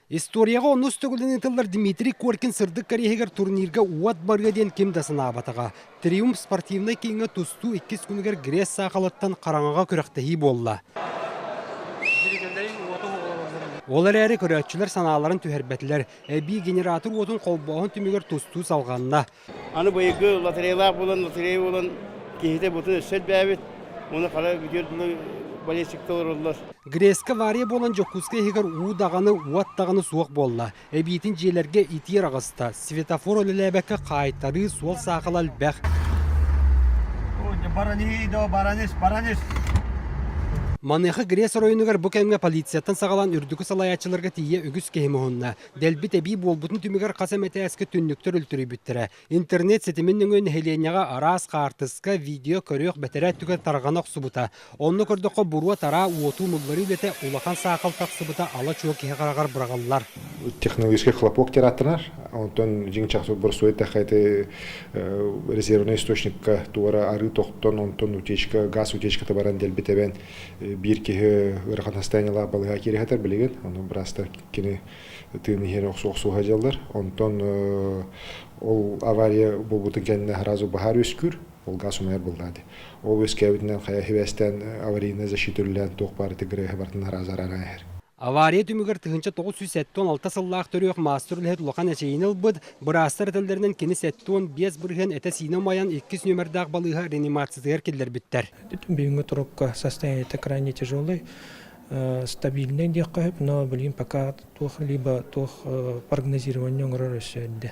Историяға оны үстігілін етілер Дмитрий Коркин сырдық карехегер турнирға уат барға ден кемдасына абатыға. Триумф спортивный кейінгі тұсту 2 күнігер Грес сақалаттан қараңыға күріқтіғи болла. Олар әрі көрәтшілер саналарын түхербетілер. Әбі генератор отын қолбағын түмігер тұсту салғанына. Аны бұйығы лотерейлар болын, кейді бұты өсет бәбет, оны қара күдерділі балесіктер олар. Греске вария болан жоккузға егер уыдағаны, уаттағаны суық болла. Әбейтін желерге итер ағыста. Светофор өліләбәкі қайттары суал сақылал бәқ. Манығы Грес районығар бұл кәмге полицияттан сағалан үрдігі салаячыларға тие үгіз кейімі ғынна. Дәлбіт әбей болбұтын түмігер қасаметі әскі түнніктер өлтірі бүттірі. Интернет сетімінің өн хеленяға арас қартысқа видео көрек бәтірі түгер тарғанық сұбыта. Оны көрдіққа бұруа тара уоту мұллары үлеті улақан сақалтақ сұбыта ала чуа кейі қарағар бұрағалылар. Технологический хлопок тератынар, онтон жеңчақсы бір сует әқайты резервный источникка туара ары тоқтон, онтон утечка, газ утечка табаран дәлбіт әбен bir ki ırğanastanyala balığa kere hatar bilegen, onu biraz da kene tığını yere oxu hajallar. Ondan ol avariya bu butun kendine harazu bahar öskür, ol gaz umayar buldadı. O öskevdinden xaya hevesten avariyine zaşitürülen toqbarı tigre habartın harazar arayar. Авария түмігір тұғынша 976 сыллақ түріғ мастер үлхет лоқан әчейініл бұд, бұрастыр әтілдерінен кені сәттуын 5 бірген әті сине майан 2 нөмірдақ балыға реанимациялар келдер біттер. Бейінгі тұрыққа состояние крайне тяжелый, стабильный декаып, но, пока либо прогнозирование рөсөдді.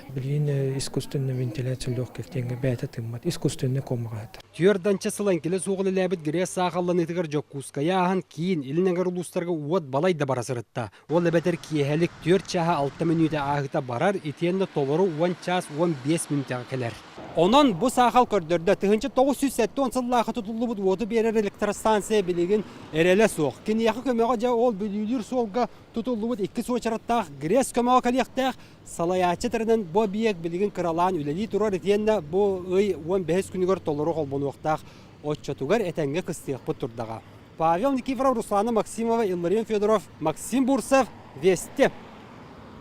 Искусственный вентиляция легких теңі бәті тыммат, искусственный комғат. Түйерданча сылан келі соғылы ләбіт Грес сақалын етігір жоккуская ағын кейін илінәгір ұлыстарға уат балайды барасырытта. Ол әбәтер киехәлік 4 чаға 6 минуты ағыта барар, етенді толыру 10 час 15 минутыға келер. Онан бұл сақал көрдірді тұғыншы 970 сыллағы тұтылы бұд оты берер электростанция білеген әрелі соқ. Кенияқы көмеға жа ол бүлілер солға тұтылы бұд 2 соғычараттақ Грес көмеға кәлияқтақ салаячы түрінен бұл биек білеген қыралан үлелі тұрар етенді бұл 15 күнігер толыру қолбыны оқтақ отчатугар әтәңге қыстиық бұд тұрдаға. Павел Никифоров, Руслана Максимова, Илларин Федоров, Максим Бурсов, Вести.